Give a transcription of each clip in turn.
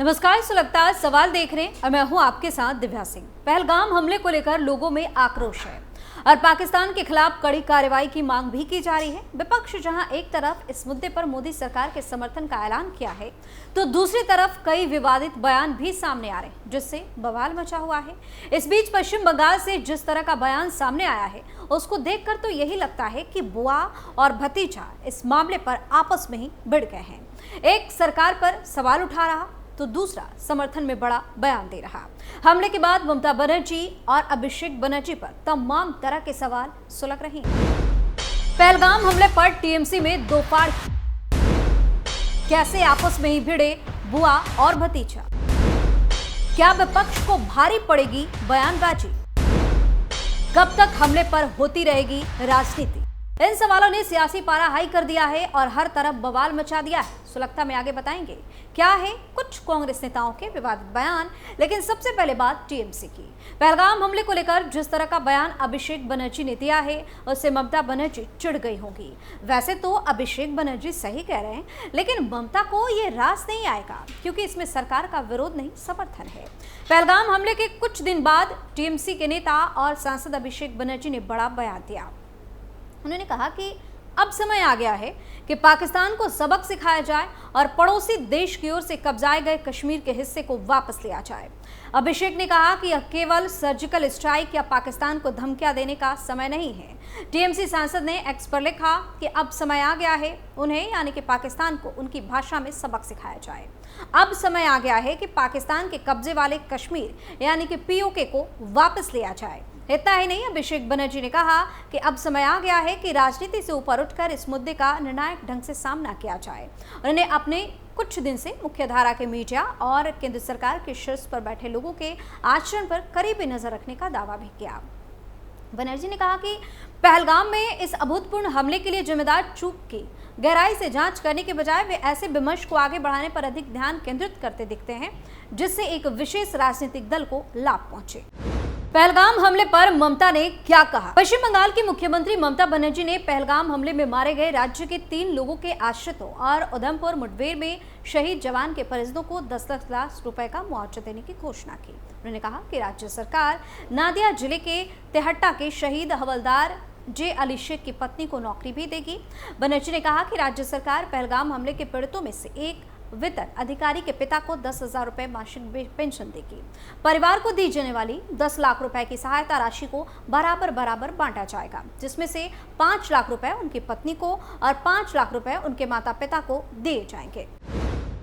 नमस्कार, सुलगता सवाल देख रहे हैं और मैं हूं आपके साथ दिव्या सिंह। पहलगाम हमले को लेकर लोगों में आक्रोश है और पाकिस्तान के खिलाफ कड़ी कार्रवाई की मांग भी की जा रही है। विपक्ष जहां एक तरफ इस मुद्दे पर मोदी सरकार के समर्थन का ऐलान किया है, तो दूसरी तरफ कई विवादित बयान भी सामने आ रहे हैं, जिससे बवाल मचा हुआ है। इस बीच पश्चिम बंगाल से जिस तरह का बयान सामने आया है, उसको देखकर तो यही लगता है कि बुआ और भतीजा इस मामले पर आपस में ही भिड़ गए हैं। एक सरकार पर सवाल उठा रहा तो दूसरा समर्थन में बड़ा बयान दे रहा। हमले के बाद ममता बनर्जी और अभिषेक बनर्जी पर तमाम तरह के सवाल सुलग रहे हैं। पहलगाम हमले पर टीएमसी में दो फाड़, कैसे आपस में ही भिड़े बुआ और भतीजा, क्या विपक्ष को भारी पड़ेगी बयानबाजी, कब तक हमले पर होती रहेगी राजनीति। इन सवालों ने सियासी पारा हाई कर दिया है और हर तरफ बवाल मचा दिया है। सुलगता में आगे बताएंगे क्या है कुछ कांग्रेस नेताओं के विवादित बयान, लेकिन सबसे पहले बात टीएमसी की। पहलगाम हमले को लेकर जिस तरह का बयान अभिषेक बनर्जी ने दिया है, उससे ममता बनर्जी चिढ़ गई होंगी। वैसे तो अभिषेक बनर्जी सही कह रहे हैं, लेकिन ममता को ये रास नहीं आएगा, क्योंकि इसमें सरकार का विरोध नहीं, समर्थन है। पहलगाम हमले के कुछ दिन बाद टीएमसी के नेता और सांसद अभिषेक बनर्जी ने बड़ा बयान दिया। उन्होंने कहा कि अब समय आ गया है कि पाकिस्तान को सबक सिखाया जाए और पड़ोसी देश की ओर से कब्जाए गए कश्मीर के हिस्से को वापस लिया जाए। अभिषेक ने कहा कि यह केवल सर्जिकल स्ट्राइक या पाकिस्तान को धमकियां देने का समय नहीं है। टीएमसी सांसद ने एक्स पर लिखा कि अब समय आ गया है उन्हें, यानी कि पाकिस्तान को, उनकी भाषा में सबक सिखाया जाए। अब समय आ गया है कि पाकिस्तान के कब्जे वाले कश्मीर यानी कि पीओके को वापस लिया जाए। इतना ही नहीं, अभिषेक बनर्जी ने कहा कि अब समय आ गया है कि राजनीति से ऊपर उठकर इस मुद्दे का निर्णायक ढंग से सामना किया जाए। उन्होंने अपने कुछ दिन से मुख्यधारा के मीडिया और केंद्र सरकार के शीर्ष पर बैठे लोगों के आचरण पर करीबी नजर रखने का दावा भी किया। बनर्जी ने कहा कि पहलगाम में इस अभूतपूर्व हमले के लिए जिम्मेदार चूक की गहराई से जांच करने के बजाय वे ऐसे विमर्श को आगे बढ़ाने पर अधिक ध्यान केंद्रित करते दिखते हैं, जिससे एक विशेष राजनीतिक दल को लाभ पहुंचे। पहलगाम हमले पर ममता ने क्या कहा। पश्चिम बंगाल की मुख्यमंत्री ममता बनर्जी ने पहलगाम हमले में मारे गए राज्य के 3 लोगों के आश्रितों और उधमपुर मुठभेड़ में शहीद जवान के परिजनों को 10 लाख रुपए का मुआवजा देने की घोषणा की। उन्होंने कहा कि राज्य सरकार नादिया जिले के तेहट्टा के शहीद हवलदार जे अली शेख की पत्नी को नौकरी भी देगी। बनर्जी ने कहा कि राज्य सरकार पहलगाम हमले के पीड़ितों में से एक वित्त अधिकारी के पिता को 10,000 रुपए मासिक पेंशन देगी। परिवार को दी जाने वाली 10 लाख रुपए की सहायता राशि को बराबर बांटा जाएगा, जिसमें से 5 लाख रुपए उनकी पत्नी को और 5 लाख रुपए उनके माता पिता को दिए जाएंगे।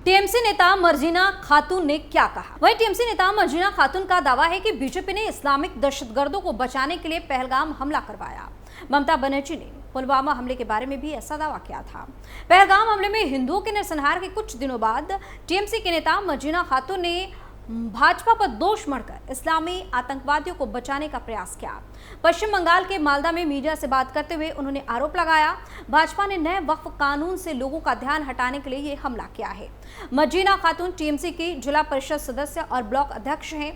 टीएमसी नेता मर्जीना खातून ने क्या कहा। वही टीएमसी नेता मर्जीना खातून का दावा है कि बीजेपी ने इस्लामिक दहशतगर्दों को बचाने के लिए पहलगाम हमला करवाया। ममता बनर्जी ने पुलवामा हमले के बारे में भी ऐसा दावा किया था। पहलगाम हमले में हिंदुओं के नरसंहार के कुछ दिनों बाद टीएमसी के नेता मर्जीना खातून ने भाजपा पर दोष मढ़कर इस्लामी आतंकवादियों को बचाने का प्रयास किया। पश्चिम बंगाल के मालदा में मीडिया से बात करते हुए उन्होंने आरोप लगाया, भाजपा ने नए वक्फ कानून से लोगों का ध्यान हटाने के लिए ये हमला किया है। मर्जीना खातून टीएमसी की जिला परिषद सदस्य और ब्लॉक अध्यक्ष हैं।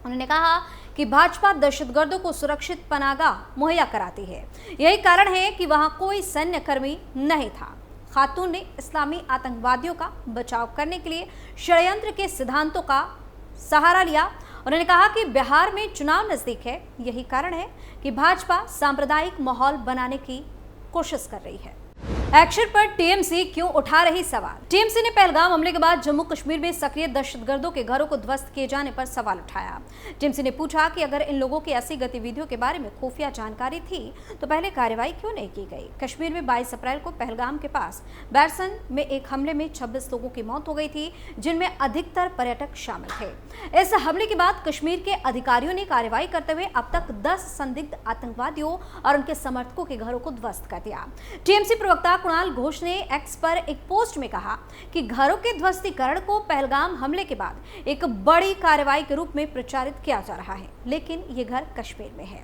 उन्होंने कहा कि भाजपा दहशतगर्दों को सुरक्षित पनाहगाह मुहैया कराती है, यही कारण है कि वहां कोई सैन्य कर्मी नहीं था। खातून ने इस्लामी आतंकवादियों का बचाव करने के लिए षड्यंत्र के सिद्धांतों का सहारा लिया। उन्होंने कहा कि बिहार में चुनाव नजदीक है, यही कारण है कि भाजपा सांप्रदायिक माहौल बनाने की कोशिश कर रही है। एक्शन पर टीएमसी क्यों उठा रही सवाल। टीएमसी ने पहलगाम हमले के बाद जम्मू कश्मीर में सक्रिय दहशतगर्दों के घरों को ध्वस्त किए जाने पर सवाल उठाया। टीएमसी ने पूछा कि अगर इन लोगों की ऐसी गतिविधियों के बारे में खुफिया जानकारी थी तो पहले कार्रवाई क्यों नहीं की गई। कश्मीर में 22 अप्रैल को पहलगाम के पास बैरसन में एक हमले में 26 लोगों की मौत हो गई थी, जिनमें अधिकतर पर्यटक शामिल थे। इस हमले के बाद कश्मीर के अधिकारियों ने कार्रवाई करते हुए अब तक 10 संदिग्ध आतंकवादियों और उनके समर्थकों के घरों को ध्वस्त कर दिया। टीएमसी प्रवक्ता कुणाल घोष ने एक्स पर एक पोस्ट में कहा कि घरों के ध्वस्तीकरण को पहलगाम हमले के बाद एक बड़ी कार्रवाई के रूप में प्रचारित किया जा रहा है, लेकिन ये घर कश्मीर में है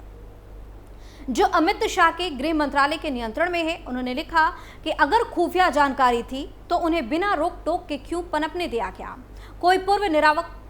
जो अमित शाह के गृह मंत्रालय के नियंत्रण में है। उन्होंने लिखा कि अगर खुफिया जानकारी थी तो उन्हें बिना रोक टोक के क्यों पनपने दिया गया। कोई पूर्व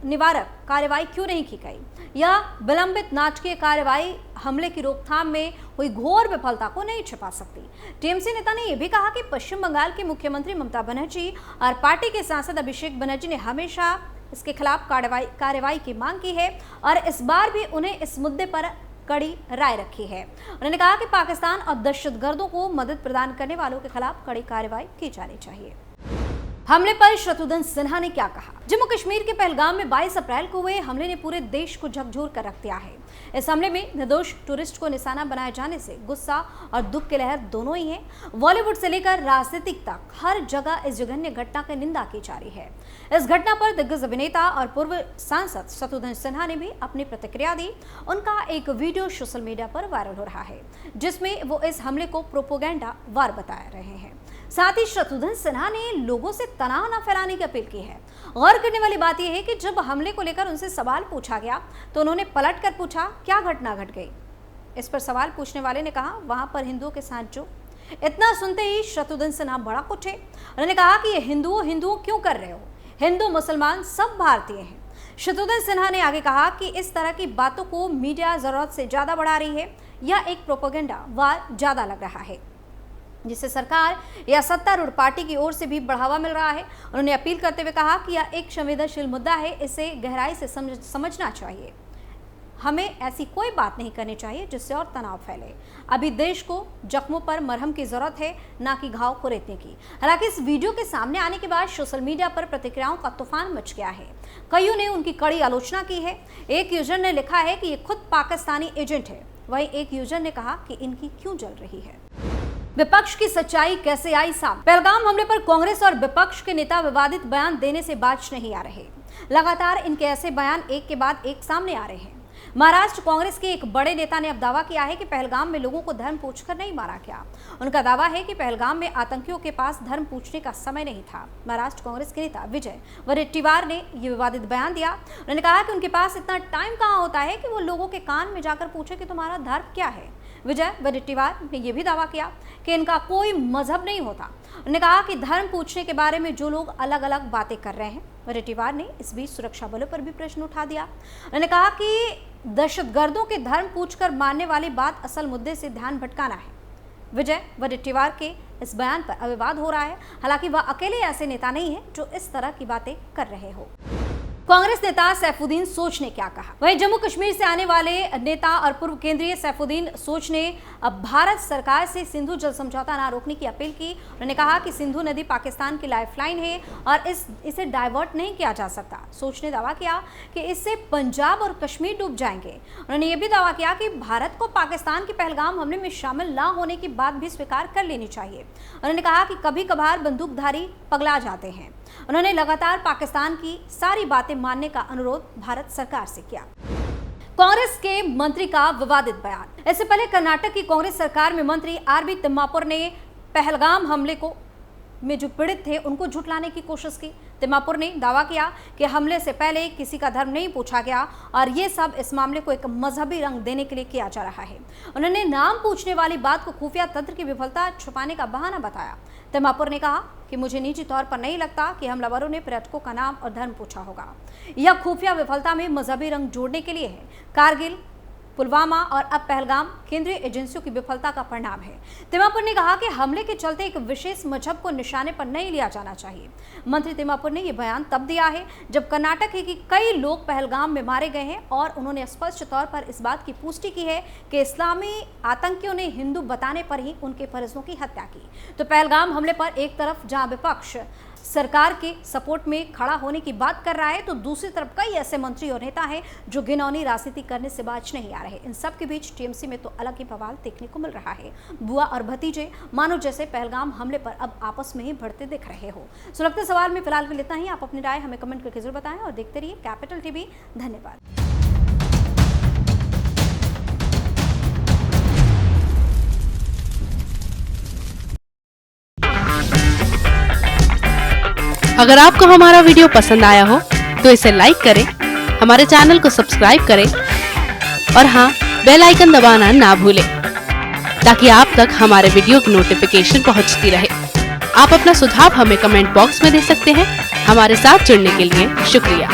निवारक कार्रवाई क्यों नहीं की गई? यह विलंबित नाटकीय कार्रवाई हमले की रोकथाम में हुई घोर विफलता को नहीं छिपा सकती। टीएमसी नेता ने यह भी कहा कि पश्चिम बंगाल की मुख्यमंत्री ममता बनर्जी और पार्टी के सांसद अभिषेक बनर्जी ने हमेशा इसके खिलाफ कार्रवाई की मांग की है और इस बार भी उन्हें इस मुद्दे पर कड़ी राय रखी है। उन्होंने कहा कि पाकिस्तान और दहशतगर्दों को मदद प्रदान करने वालों के खिलाफ कड़ी कार्रवाई की जानी चाहिए। हमले पर शत्रुघ्न सिन्हा ने क्या कहा? जम्मू कश्मीर के पहलगाम में 22 अप्रैल को हुए हमले ने पूरे देश को झकझोर कर रख दिया है। इस हमले में निर्दोष टूरिस्ट को निशाना बनाए जाने से गुस्सा और दुख की लहर दोनों ही है। बॉलीवुड से लेकर राजनीतिक तक हर जगह इस जघन्य घटना की निंदा की जा रही है। इस घटना पर दिग्गज अभिनेता और पूर्व सांसद शत्रुघ्न सिन्हा ने भी अपनी प्रतिक्रिया दी। उनका एक वीडियो सोशल मीडिया पर वायरल हो रहा है, जिसमें वो इस हमले को प्रोपोगेंडा वार बता रहे हैं। साथ ही शत्रुघ्न सिन्हा ने लोगों से तनाव न फैलाने की अपील की है। गौर करने वाली बात यह है कि जब हमले को लेकर उनसे सवाल पूछा गया तो उन्होंने पलट कर पूछा, क्या घटना घट गई? इस पर सवाल पूछने वाले ने कहा, वहां पर हिंदुओं के साथ जो। इतना सुनते ही शत्रुघ्न सिन्हा बड़ा कुछ है। उन्होंने कहा कि ये हिंदुओं क्यों कर रहे हो? हिंदू मुसलमान सब भारतीय हैं। शत्रुघ्न सिन्हा ने आगे कहा कि इस तरह की बातों को मीडिया जरूरत से ज्यादा बढ़ा रही है। यह एक प्रोपेगेंडा वार ज्यादा लग रहा है, जिससे सरकार या सत्तारूढ़ पार्टी की ओर से भी बढ़ावा मिल रहा है। उन्होंने अपील करते हुए कहा कि यह एक संवेदनशील मुद्दा है, इसे गहराई से समझना चाहिए। हमें ऐसी कोई बात नहीं करनी चाहिए जिससे और तनाव फैले। अभी देश को जख्मों पर मरहम की जरूरत है, ना कि घाव को रेतने की। हालांकि इस वीडियो के सामने आने के बाद सोशल मीडिया पर प्रतिक्रियाओं का तूफान मच गया है। कईयों ने उनकी कड़ी आलोचना की है। एक यूजर ने लिखा है कि ये खुद पाकिस्तानी एजेंट है। वहीं एक यूजर ने कहा कि इनकी क्यों जल रही है। विपक्ष की सच्चाई कैसे आई सामने? पहलगाम हमले पर कांग्रेस और विपक्ष के नेता विवादित बयान देने से बाज नहीं आ रहे। लगातार इनके ऐसे बयान एक के बाद एक सामने आ रहे हैं। महाराष्ट्र कांग्रेस के एक बड़े नेता ने अब दावा किया है कि पहलगाम में लोगों को धर्म पूछकर नहीं मारा गया। उनका दावा है कि पहलगाम में आतंकियों के पास धर्म पूछने का समय नहीं था। महाराष्ट्र कांग्रेस के नेता विजय वडेट्टीवार ने यह विवादित बयान दिया। उन्होंने कहा कि उनके पास इतना टाइम कहाँ होता है कि वो लोगों के कान में जाकर पूछे कि तुम्हारा धर्म क्या है। विजय वडेट्टीवार ने यह भी दावा किया कि इनका कोई मजहब नहीं होता। उन्होंने कहा कि धर्म पूछने के बारे में जो लोग अलग अलग बातें कर रहे हैं। वडेट्टीवार ने इस बीच सुरक्षा बलों पर भी प्रश्न उठा दिया। उन्होंने कहा कि दहशतगर्दों के धर्म पूछकर मारने वाली बात असल मुद्दे से ध्यान भटकाना है। विजय वडेट्टीवार के इस बयान पर अब विवाद हो रहा है। हालांकि वह अकेले ऐसे नेता नहीं है जो इस तरह की बातें कर रहे हो। कांग्रेस नेता सैफुद्दीन सोच ने क्या कहा? वहीं जम्मू कश्मीर से आने वाले नेता और पूर्व केंद्रीय सैफुद्दीन सोच ने अब भारत सरकार से सिंधु जल समझौता न रोकने की अपील की। उन्होंने कहा कि सिंधु नदी पाकिस्तान की लाइफलाइन है और इसे डाइवर्ट नहीं किया जा सकता। सोच ने दावा किया कि इससे पंजाब और कश्मीर डूब जाएंगे। उन्होंने यह भी दावा किया कि भारत को पाकिस्तान के पहलगाम हमले में शामिल न होने की बात भी स्वीकार कर लेनी चाहिए। उन्होंने कहा कि कभी कभार बंदूकधारी पगला जाते हैं। उन्होंने लगातार पाकिस्तान की सारी बातें मानने का अनुरोध भारत सरकार से किया। कांग्रेस के मंत्री का विवादित बयान। इससे पहले कर्नाटक की कांग्रेस सरकार में मंत्री आरबी तिम्मापुर ने पहलगाम हमले में जो पीड़ित थे उनको झुठलाने की कोशिश की। तिम्मापुर ने दावा किया कि हमले से पहले किसी का धर्म नहीं पूछा गया और ये सब इस मामले को एक मजहबी रंग देने के लिए किया जा रहा है। उन्होंने नाम पूछने वाली बात को खुफिया तंत्र की विफलता छुपाने का बहाना बताया। तिम्मापुर ने कहा कि मुझे निजी तौर पर नहीं लगता कि हमलावरों ने पर्यटकों का नाम और धर्म पूछा होगा। यह खुफिया विफलता में मजहबी रंग जोड़ने के लिए है। कारगिल, पुलवामा और अब पहलगाम केंद्रीय एजेंसियों की विफलता का परिणाम है। तिम्मापुर ने कहा कि हमले के चलते एक विशेष मजहब को निशाने पर नहीं लिया जाना चाहिए। मंत्री तिम्मापुर ने यह बयान तब दिया है जब कर्नाटक के कई लोग पहलगाम में मारे गए हैं और उन्होंने स्पष्ट तौर पर इस बात की पुष्टि की है कि इस्लामी आतंकियों ने हिंदू बताने पर ही उनके परिजनों की हत्या की। तो पहलगाम हमले पर एक तरफ जहां विपक्ष सरकार के सपोर्ट में खड़ा होने की बात कर रहा है, तो दूसरी तरफ कई ऐसे मंत्री और नेता हैं जो घिनौनी राजनीति करने से बाज नहीं आ रहे। इन सब के बीच टीएमसी में तो अलग ही बवाल देखने को मिल रहा है। बुआ और भतीजे मानो जैसे पहलगाम हमले पर अब आपस में ही भिड़ते दिख रहे हो। सुलगते सवाल में फिलहाल के लिए इतना ही। आप अपनी राय हमें कमेंट करके जरूर बताएं और देखते रहिए कैपिटल टीवी। धन्यवाद। अगर आपको हमारा वीडियो पसंद आया हो तो इसे लाइक करें, हमारे चैनल को सब्सक्राइब करें और हाँ, बेल आइकन दबाना ना भूलें ताकि आप तक हमारे वीडियो की नोटिफिकेशन पहुंचती रहे। आप अपना सुझाव हमें कमेंट बॉक्स में दे सकते हैं। हमारे साथ जुड़ने के लिए शुक्रिया।